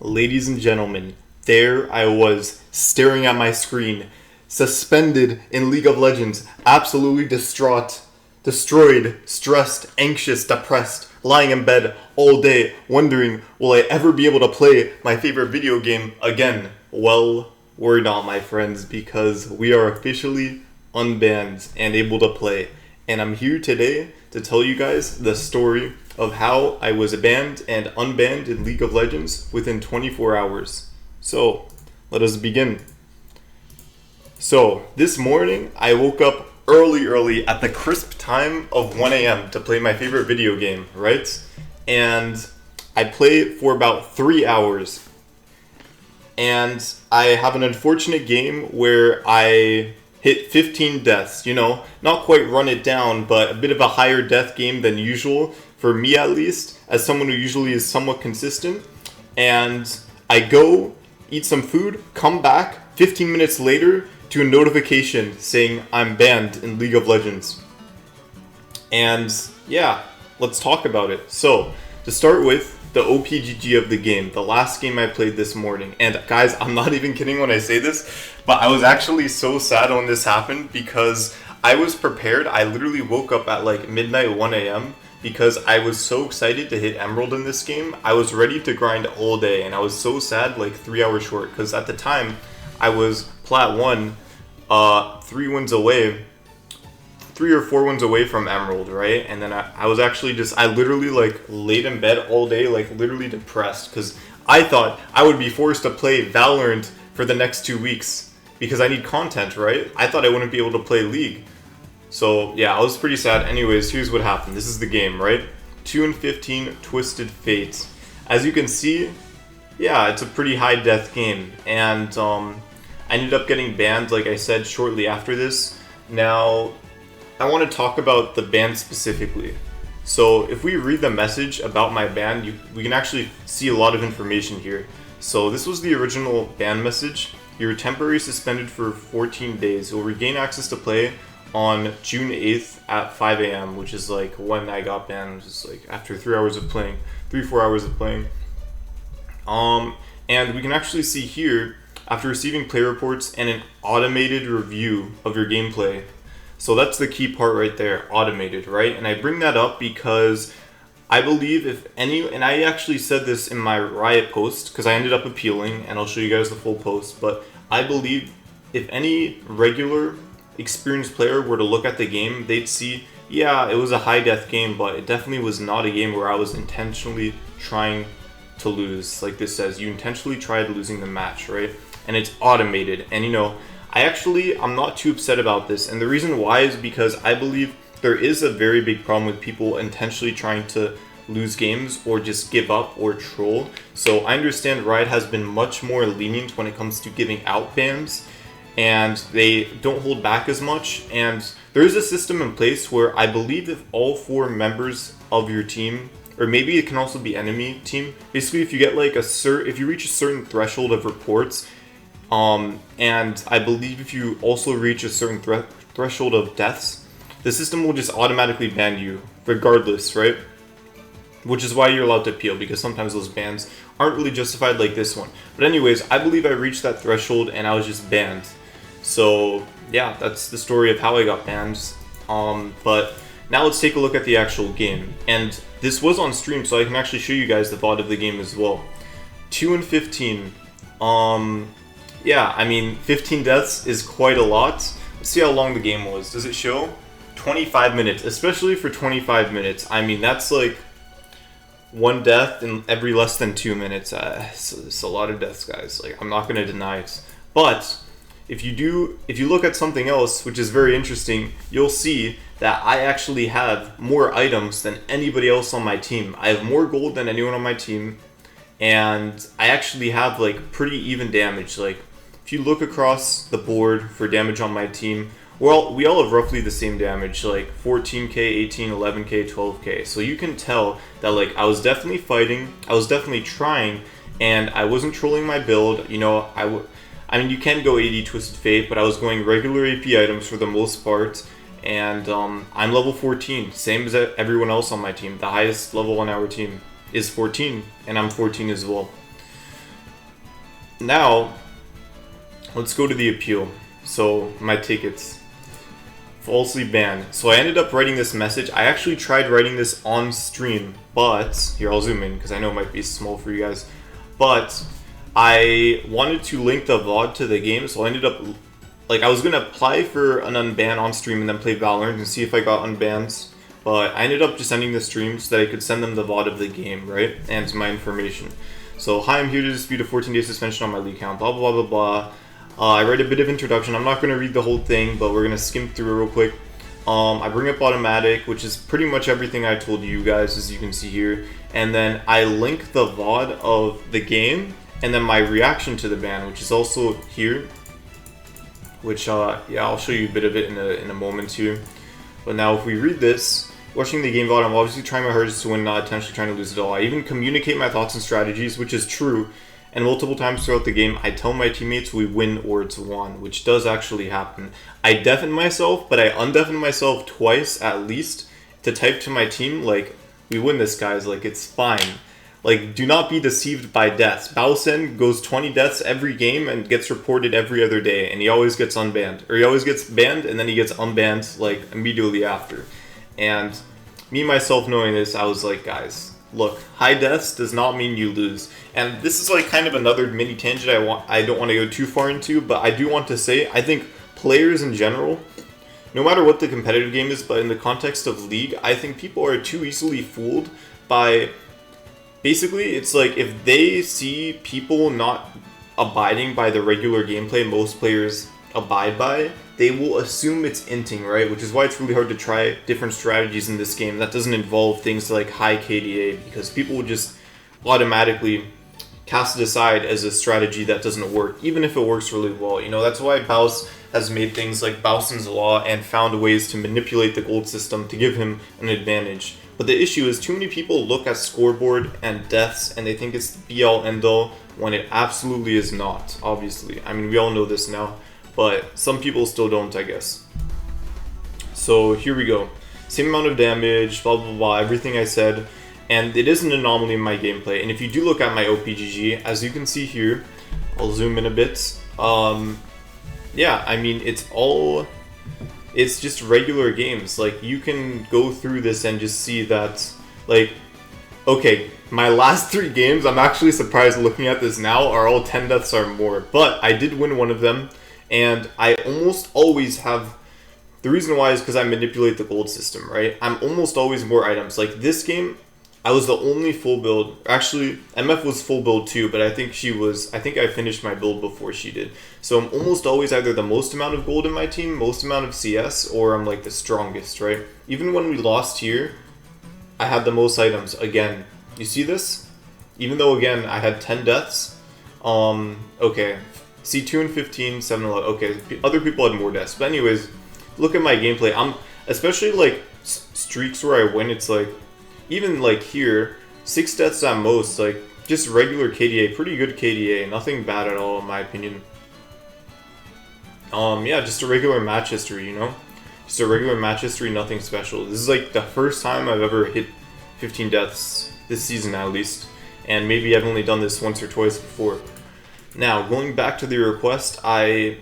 Ladies and gentlemen, there I was, staring at my screen, suspended in League of Legends, absolutely distraught, destroyed, stressed, anxious, depressed, lying in bed all day, wondering, will I ever be able to play my favorite video game again? Well, we're not, my friends, because we are officially unbanned and able to play. And I'm here today to tell you guys the story of how I was banned and unbanned in League of Legends within 24 hours. So, let us begin. So, this morning I woke up early at the crisp time of 1 a.m. to play my favorite video game, right? And I play for about 3 hours. And I have an unfortunate game where I hit 15 deaths, not quite run it down, but a bit of a higher death game than usual, for me at least, as someone who usually is somewhat consistent. And I go, eat some food, come back 15 minutes later to a notification saying I'm banned in League of Legends. And yeah, let's talk about it. So, to start with, the OPGG of the game, the last game I played this morning. And guys, I'm not even kidding when I say this, but I was actually so sad when this happened because I was prepared. I literally woke up at like midnight, 1 a.m. because I was so excited to hit Emerald in this game. I was ready to grind all day, and I was so sad, like 3 hours short, because at the time I was Plat 1, 3 or 4 wins away from Emerald, right? And then I was actually I literally like laid in bed all day, like literally depressed, because I thought I would be forced to play Valorant for the next 2 weeks because I need content, right? I thought I wouldn't be able to play League. So yeah, I was pretty sad. Anyways, here's what happened. This is the game, right? 2-15 Twisted Fate. As you can see, yeah, it's a pretty high death game. And I ended up getting banned, like I said, shortly after this. Now, I want to talk about the ban specifically. So if we read the message about my ban, we can actually see a lot of information here. So this was the original ban message. You're temporarily suspended for 14 days. You'll regain access to play on June 8th at 5 a.m., which is like when I got banned, which is like after 3 hours of playing, 3-4 hours of playing. And we can actually see here, after receiving play reports and an automated review of your gameplay. So that's the key part right there, automated, right? And I bring that up because I believe and I actually said this in my Riot post, because I ended up appealing, and I'll show you guys the full post, but I believe if any regular experienced player were to look at the game, they'd see, yeah, it was a high death game, but it definitely was not a game where I was intentionally trying to lose. Like this says, you intentionally tried losing the match, right? And it's automated. And I'm not too upset about this. And the reason why is because I believe there is a very big problem with people intentionally trying to lose games or just give up or troll. So I understand Riot has been much more lenient when it comes to giving out bans, and they don't hold back as much. And there is a system in place where I believe if all 4 members of your team, or maybe it can also be enemy team, basically if you get like if you reach a certain threshold of reports, and I believe if you also reach a certain threshold of deaths, the system will just automatically ban you regardless, right? Which is why you're allowed to appeal, because sometimes those bans aren't really justified like this one. But anyways, I believe I reached that threshold and I was just banned. So yeah, that's the story of how I got banned. But now let's take a look at the actual game. And this was on stream, so I can actually show you guys the VOD of the game as well. 2-15. Yeah, I mean, 15 deaths is quite a lot. Let's see how long the game was. Does it show? 25 minutes, especially for 25 minutes. I mean, that's like 1 death in every less than 2 minutes. It's a lot of deaths, guys. Like, I'm not going to deny it. But if you look at something else, which is very interesting, you'll see that I actually have more items than anybody else on my team. I have more gold than anyone on my team, and I actually have like pretty even damage. Like, if you look across the board for damage on my team, well, we all have roughly the same damage, like 14k, 18, 11k, 12k. So you can tell that like I was definitely fighting, I was definitely trying, and I wasn't trolling my build. I mean, you can go AD Twisted Fate, but I was going regular AP items for the most part. And I'm level 14, same as everyone else on my team. The highest level on our team is 14, and I'm 14 as well. now, let's go to the appeal. So, my tickets. Falsely banned. So I ended up writing this message. I actually tried writing this on stream, but here, I'll zoom in because I know it might be small for you guys. But I wanted to link the VOD to the game, so I ended up, like, I was gonna apply for an unban on stream and then play Valorant and see if I got unbans. But I ended up just ending the stream so that I could send them the VOD of the game, right? And my information. So, hi, I'm here to dispute a 14-day suspension on my league account, blah, blah, blah, blah. I write a bit of introduction. I'm not going to read the whole thing, but we're going to skim through it real quick. I bring up automatic, which is pretty much everything I told you guys, as you can see here. And then I link the VOD of the game, and then my reaction to the ban, which is also here. Which, yeah, I'll show you a bit of it in a moment here. But now, if we read this, watching the game VOD, I'm obviously trying my hardest to win, not intentionally trying to lose at all. I even communicate my thoughts and strategies, which is true. And multiple times throughout the game, I tell my teammates we win or it's won, which does actually happen. I deafen myself, but I undeafen myself twice at least to type to my team, like, we win this, guys, like, it's fine. Like, do not be deceived by deaths. Baosen goes 20 deaths every game and gets reported every other day, and he always gets unbanned. Or he always gets banned, and then he gets unbanned, like, immediately after. And me, myself, knowing this, I was like, guys, look, high deaths does not mean you lose. And this is like kind of another mini tangent I don't want to go too far into, but I do want to say, I think players in general, no matter what the competitive game is, but in the context of League, I think people are too easily fooled by, basically, it's like if they see people not abiding by the regular gameplay most players abide by, they will assume it's inting, right? Which is why it's really hard to try different strategies in this game that doesn't involve things like high KDA, because people will just automatically cast it aside as a strategy that doesn't work, even if it works really well. You know, that's why Baus has made things like Bausen's Law and found ways to manipulate the gold system to give him an advantage. But the issue is too many people look at scoreboard and deaths and they think it's be-all end-all when it absolutely is not, obviously. I mean, we all know this now, but some people still don't, I guess. So here we go. Same amount of damage, blah, blah, blah, everything I said. And it is an anomaly in my gameplay. And if you do look at my OPGG, as you can see here, I'll zoom in a bit. Yeah, I mean, it's just regular games. Like, you can go through this and just see that, like, okay, my last 3 games, I'm actually surprised looking at this now, are all 10 deaths or more. But I did win one of them, and I almost always have... The reason why is because I manipulate the gold system, right? I'm almost always more items. Like, this game, I was the only full build. Actually, MF was full build too, but I think I finished my build before she did. So I'm almost always either the most amount of gold in my team, most amount of CS, or I'm like the strongest, right? Even when we lost here, I had the most items again. You see this? Even though, again, I had 10 deaths. Okay. See, 2 and 15, 7 and 11. Okay, other people had more deaths. But anyways, look at my gameplay. I'm, especially like streaks where I win, it's like, even like here, 6 deaths at most, like just regular KDA, pretty good KDA, nothing bad at all in my opinion. Yeah, just a regular match history, you know? Just a regular match history, nothing special. This is like the first time I've ever hit 15 deaths this season at least, and maybe I've only done this once or twice before. Now, going back to the request, I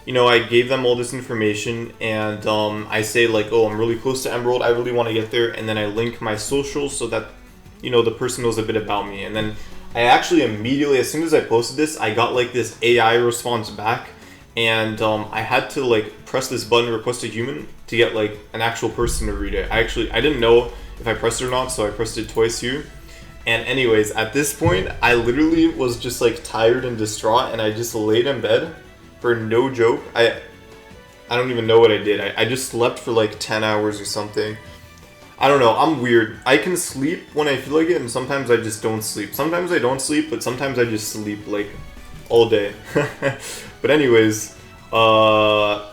gave them all this information, and I say like, oh, I'm really close to Emerald, I really want to get there, and then I link my socials so that, you know, the person knows a bit about me. And then I actually immediately, as soon as I posted this, I got like this AI response back, and I had to like press this button, request a human, to get like an actual person to read it. I didn't know if I pressed it or not, so I pressed it twice here. And anyways, at this point, I literally was just like tired and distraught, and I just laid in bed. For no joke, I don't even know what I did. I just slept for like 10 hours or something. I don't know, I'm weird. I can sleep when I feel like it, and sometimes I just don't sleep. Sometimes I don't sleep, but sometimes I just sleep like all day. But anyways, I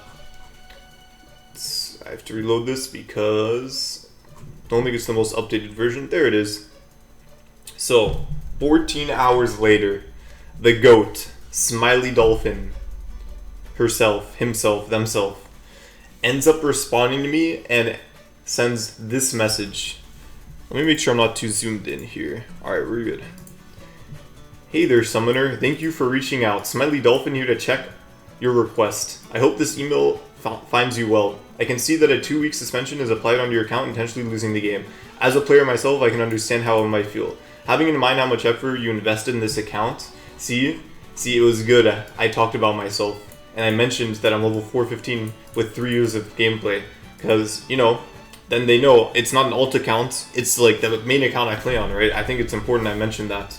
have to reload this because I don't think it's the most updated version. There it is. So, 14 hours later, the GOAT, Smiley Dolphin, herself, himself, themself, ends up responding to me and sends this message. Let me make sure I'm not too zoomed in here. Alright, we're good. Hey there, Summoner. Thank you for reaching out. Smiley Dolphin here to check your request. I hope this email finds you well. I can see that a 2-week suspension is applied on your account, intentionally losing the game. As a player myself, I can understand how it might feel. Having in mind how much effort you invested in this account, see, it was good. I talked about myself, and I mentioned that I'm level 415 with 3 years of gameplay, because, you know, then they know it's not an alt account, it's like the main account I play on, right? I think it's important I mention that.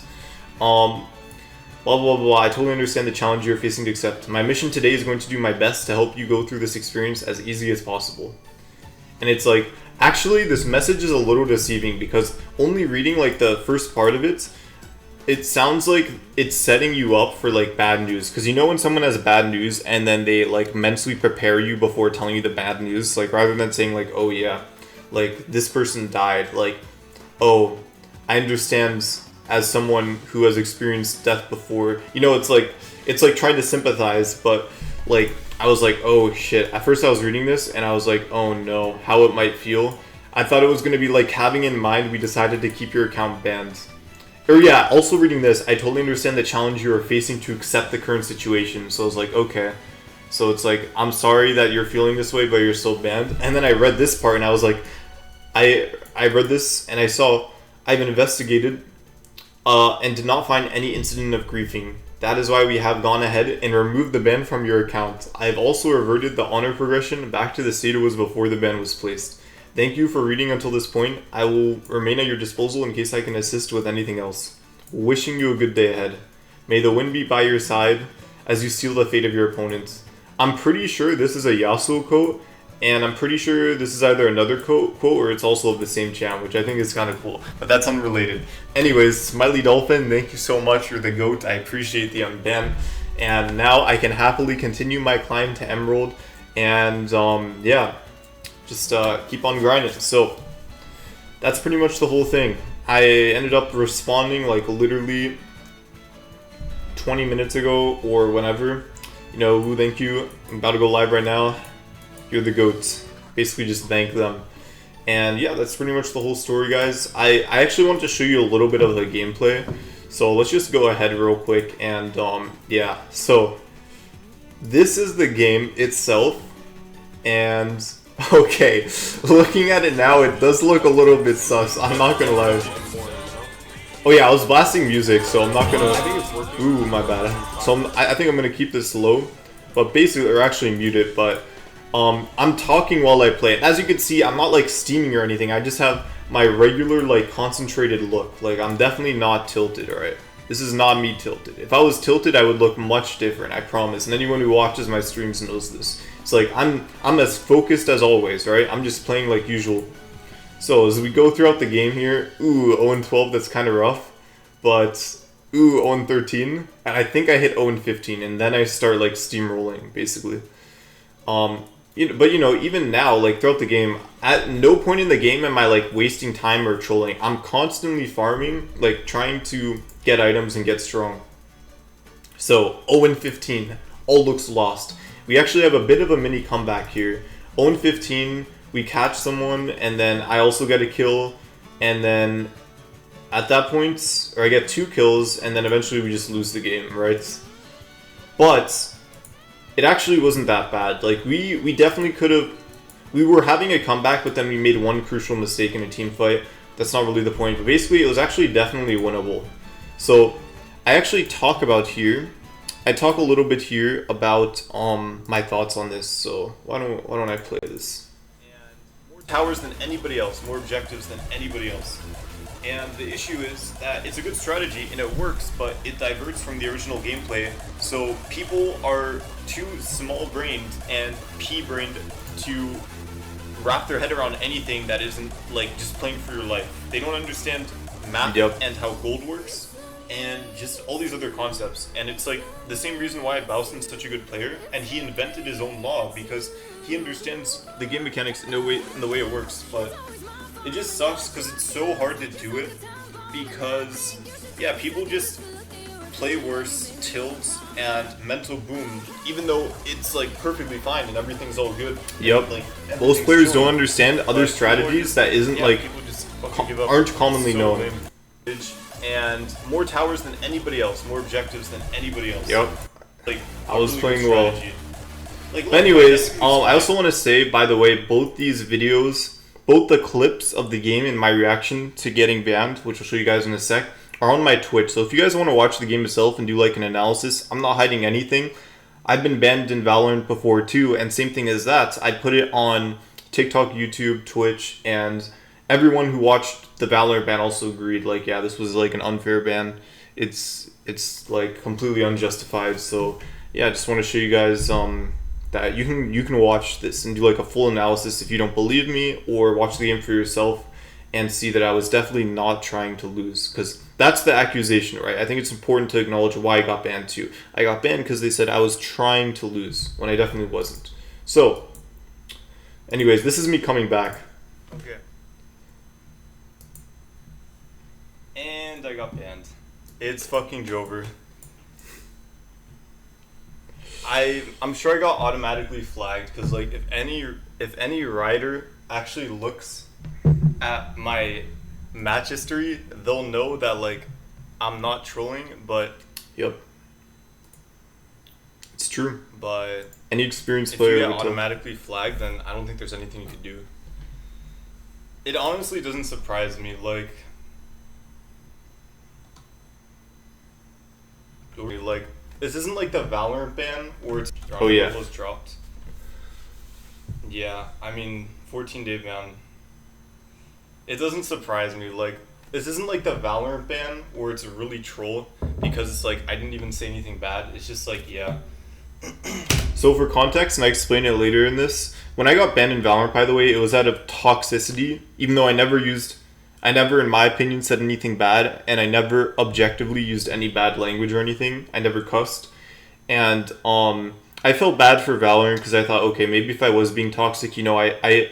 Blah, blah, blah. I totally understand the challenge you're facing to accept. My mission today is going to do my best to help you go through this experience as easy as possible. And it's like, actually, this message is a little deceiving because only reading like the first part of it, it sounds like it's setting you up for like bad news. Because you know when someone has bad news and then they like mentally prepare you before telling you the bad news, like rather than saying like, oh yeah, like this person died, like, oh, I understand as someone who has experienced death before. You know, it's like trying to sympathize, but like I was like, oh shit. At first I was reading this and I was like, oh no, how it might feel. I thought it was going to be like having in mind we decided to keep your account banned. Or yeah, also reading this, I totally understand the challenge you are facing to accept the current situation. So I was like, okay. So it's like, I'm sorry that you're feeling this way, but you're still banned. And then I read this part and I was like, I read this and I saw, I've investigated and did not find any incident of griefing. That is why we have gone ahead and removed the ban from your account. I have also reverted the honor progression back to the state it was before the ban was placed. Thank you for reading until this point. I will remain at your disposal in case I can assist with anything else. Wishing you a good day ahead. May the wind be by your side as you seal the fate of your opponent. I'm pretty sure this is a Yasuo quote, and I'm pretty sure this is either another quote or it's also of the same channel, which I think is kind of cool, but that's unrelated. Anyways, Smiley Dolphin, thank you so much. You're the GOAT. I appreciate the unban. And now I can happily continue my climb to Emerald and yeah, just keep on grinding. So that's pretty much the whole thing. I ended up responding like literally 20 minutes ago or whenever. You know, thank you. I'm about to go live right now. You're the GOAT. Basically just thank them. And yeah, that's pretty much the whole story, guys. I actually want to show you a little bit of the gameplay. So let's just go ahead real quick and yeah. So this is the game itself. And okay, looking at it now, it does look a little bit sus. I'm not gonna lie. Oh yeah, I was blasting music, so I'm not gonna... Ooh, my bad. So I think I'm gonna keep this low. But basically, or actually mute it, but... I'm talking while I play it. As you can see, I'm not like steaming or anything. I just have my regular like concentrated look. Like I'm definitely not tilted, alright? This is not me tilted. If I was tilted, I would look much different, I promise. And anyone who watches my streams knows this. It's like I'm as focused as always, right? I'm just playing like usual. So as we go throughout the game here, ooh, 0-12, that's kind of rough. But ooh, 0-13, and I think I hit 0-15, and then I start like steamrolling, basically. You know, but you know, even now, like throughout the game, at no point in the game am I like wasting time or trolling. I'm constantly farming, like trying to get items and get strong. So 0-15, all looks lost. We actually have a bit of a mini comeback here. 0-15, we catch someone, and then I also get a kill, and then at that point, or I get 2 kills, and then eventually we just lose the game, right? But it actually wasn't that bad. Like, we definitely could have... We were having a comeback, but then we made one crucial mistake in a team fight. That's not really the point, but basically it was actually definitely winnable. So, I actually talk about here... I talk a little bit here about my thoughts on this, so why don't I play this? And more towers than anybody else, more objectives than anybody else. And the issue is that it's a good strategy and it works, but it diverts from the original gameplay. So people are too small-brained and pea-brained to wrap their head around anything that isn't like just playing for your life. They don't understand map and how gold works and just all these other concepts. And it's like the same reason why Bowson's such a good player, and he invented his own law because he understands the game mechanics in the way it works. But it just sucks because it's so hard to do it because, yeah, people just play worse, tilt, and mental boom, even though it's like perfectly fine and everything's all good. Yep. Like, most players don't understand other strategies that isn't like people just aren't commonly known. and more towers than anybody else, more objectives than anybody else. Yep. Like, I was really playing good well. strategy. Like, But anyways, I also want to say, by the way, both these videos, both the clips of the game and my reaction to getting banned, which I'll show you guys in a sec, are on my Twitch. So if you guys want to watch the game itself and do like an analysis, I'm not hiding anything. I've been banned in Valorant before too, and same thing as that. I put it on TikTok, YouTube, Twitch, and everyone who watched the Valorant ban also agreed, like, yeah, this was like an unfair ban. It's like completely unjustified. So yeah, I just want to show you guys that you can watch this and do like a full analysis if you don't believe me, or watch the game for yourself and see that I was definitely not trying to lose, because that's the accusation, right? I think it's important to acknowledge why I got banned too. I got banned because they said I was trying to lose when I definitely wasn't. So anyways, this is me coming back. Okay. And I got banned. It's fucking Jover. I'm sure I got automatically flagged because, like, if any rider actually looks at my match history, they'll know that, like, I'm not trolling. But Yep, it's true. But Any experienced if player you get would tell. automatically flagged, then I don't think there's anything you could do. It honestly doesn't surprise me. Like this isn't like the Valorant ban where it's Oh, yeah. was dropped. Yeah, I mean 14-day ban. It doesn't surprise me. Like, this isn't like the Valorant ban where it's really troll because it's like I didn't even say anything bad. It's just like, yeah. So for context, and I explain it later in this, when I got banned in Valorant, by the way, it was out of toxicity, even though I never, in my opinion, said anything bad, and I never objectively used any bad language or anything. I never cussed. And I felt bad for Valorant because I thought, okay, maybe if I was being toxic, I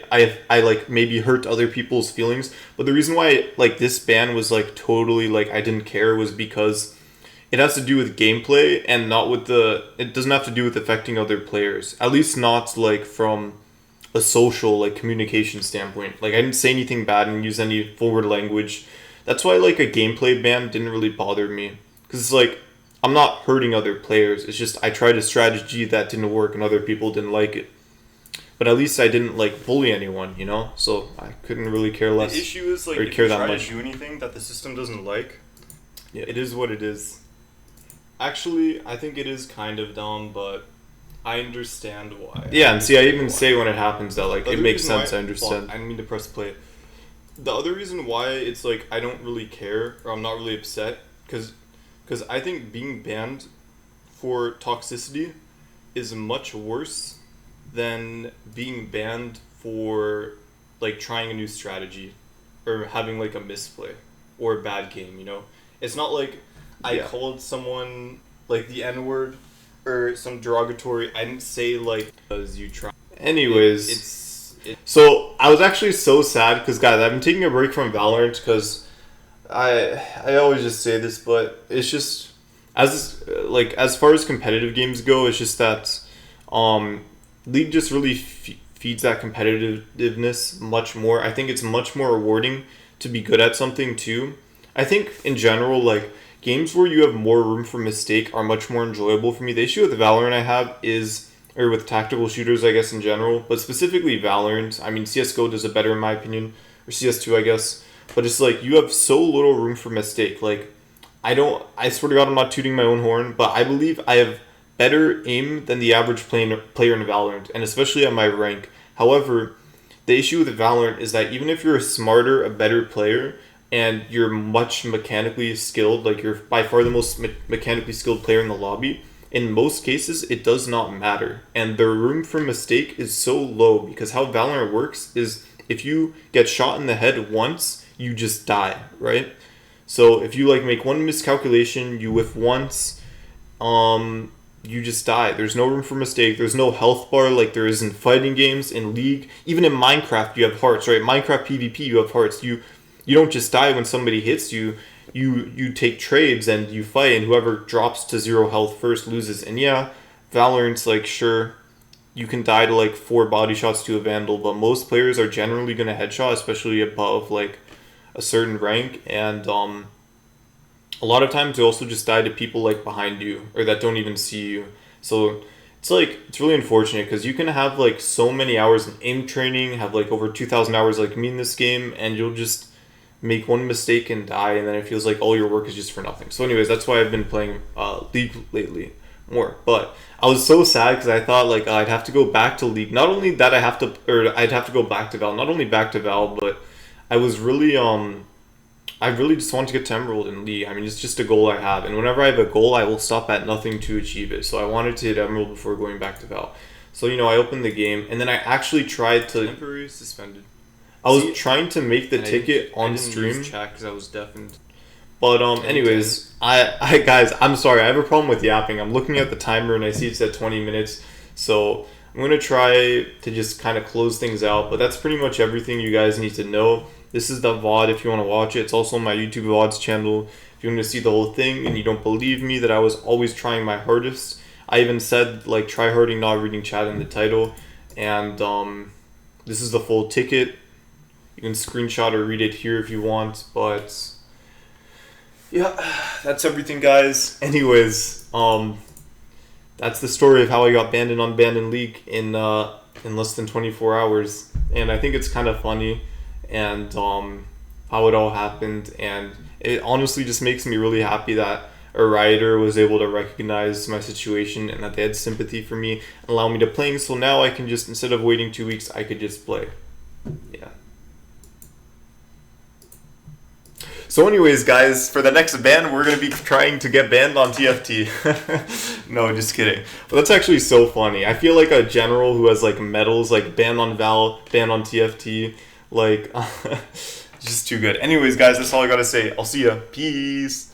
like maybe hurt other people's feelings. But the reason why like this ban was like totally like I didn't care was because it has to do with gameplay and not with it doesn't have to do with affecting other players. At least not like from a social like communication standpoint. Like I didn't say anything bad and use any forward language. That's why like a gameplay ban didn't really bother me, because it's like I'm not hurting other players. It's just I tried a strategy that didn't work and other people didn't like it. But at least I didn't like bully anyone, you know. So I couldn't really care less. The issue is like if you try to do anything that the system doesn't like, yeah, it is what it is. Actually, I think it is kind of dumb, but I understand why. Yeah, and see, I even say when it happens that like it makes sense. I understand. I didn't mean to press play. The other reason why it's like I don't really care or I'm not really upset because I think being banned for toxicity is much worse than being banned for like trying a new strategy or having like a misplay or a bad game, you know? It's not like I called someone like the N-word or some derogatory. I didn't say like because you try. Anyways, so I was actually so sad because guys, I've been taking a break from Valorant because I always just say this, but it's just as far as competitive games go, it's just that League just really feeds that competitiveness much more. I think it's much more rewarding to be good at something too. I think in general, like games where you have more room for mistake are much more enjoyable for me. The issue with Valorant I have is, or with tactical shooters, I guess in general, but specifically Valorant. I mean, CS:GO does it better in my opinion, or CS2, I guess. But it's like you have so little room for mistake. Like I swear to God, I'm not tooting my own horn, but I believe I have better aim than the average player in Valorant, and especially at my rank. However, the issue with Valorant is that even if you're a better player, and you're much mechanically skilled, like you're by far the most mechanically skilled player in the lobby, in most cases, it does not matter. And the room for mistake is so low because how Valorant works is if you get shot in the head once, you just die, right? So if you like make one miscalculation, you whiff once, you just die. There's no room for mistake. There's no health bar like there is in fighting games, in League. Even in Minecraft, you have hearts, right? Minecraft PvP, you have hearts. You don't just die when somebody hits you. You take trades and you fight, and whoever drops to 0 health first loses. And yeah, Valorant's like, sure, you can die to like 4 body shots to a Vandal, but most players are generally going to headshot, especially above like a certain rank. And a lot of times you also just die to people like behind you or that don't even see you. So it's like it's really unfortunate because you can have like so many hours in aim training, have like over 2,000 hours like me in this game, and you'll just make one mistake and die, and then it feels like all your work is just for nothing. So anyways, that's why I've been playing League lately more. But I was so sad because I thought like I'd have to go back to League. Not only that I'd have to go back to Val. Not only back to Val, but I was really I really just want to get to Emerald in League. I mean, it's just a goal I have, and whenever I have a goal, I will stop at nothing to achieve it. So I wanted to hit Emerald before going back to Val. So I opened the game, and then I actually tried to temporary suspended. I was trying to make the ticket on stream. I didn't chat because I was deafened. But anyways, I guys, I'm sorry. I have a problem with yapping. I'm looking at the timer and I see it's at 20 minutes. So I'm gonna try to just kind of close things out. But that's pretty much everything you guys need to know. This is the VOD if you want to watch it. It's also on my YouTube VODs channel. If you want to see the whole thing and you don't believe me that I was always trying my hardest. I even said like try harding, not reading chat in the title. And this is the full ticket. You can screenshot or read it here if you want, but yeah, that's everything, guys. Anyways, that's the story of how I got banned and unbanned in League in less than 24 hours, and I think it's kind of funny, and how it all happened, and it honestly just makes me really happy that a writer was able to recognize my situation and that they had sympathy for me and allow me to play. So now I can just, instead of waiting 2 weeks, I could just play. Yeah. So anyways, guys, for the next ban, we're going to be trying to get banned on TFT. No, just kidding. But that's actually so funny. I feel like a general who has, like, medals, like, banned on Val, banned on TFT, like, just too good. Anyways, guys, that's all I got to say. I'll see ya. Peace.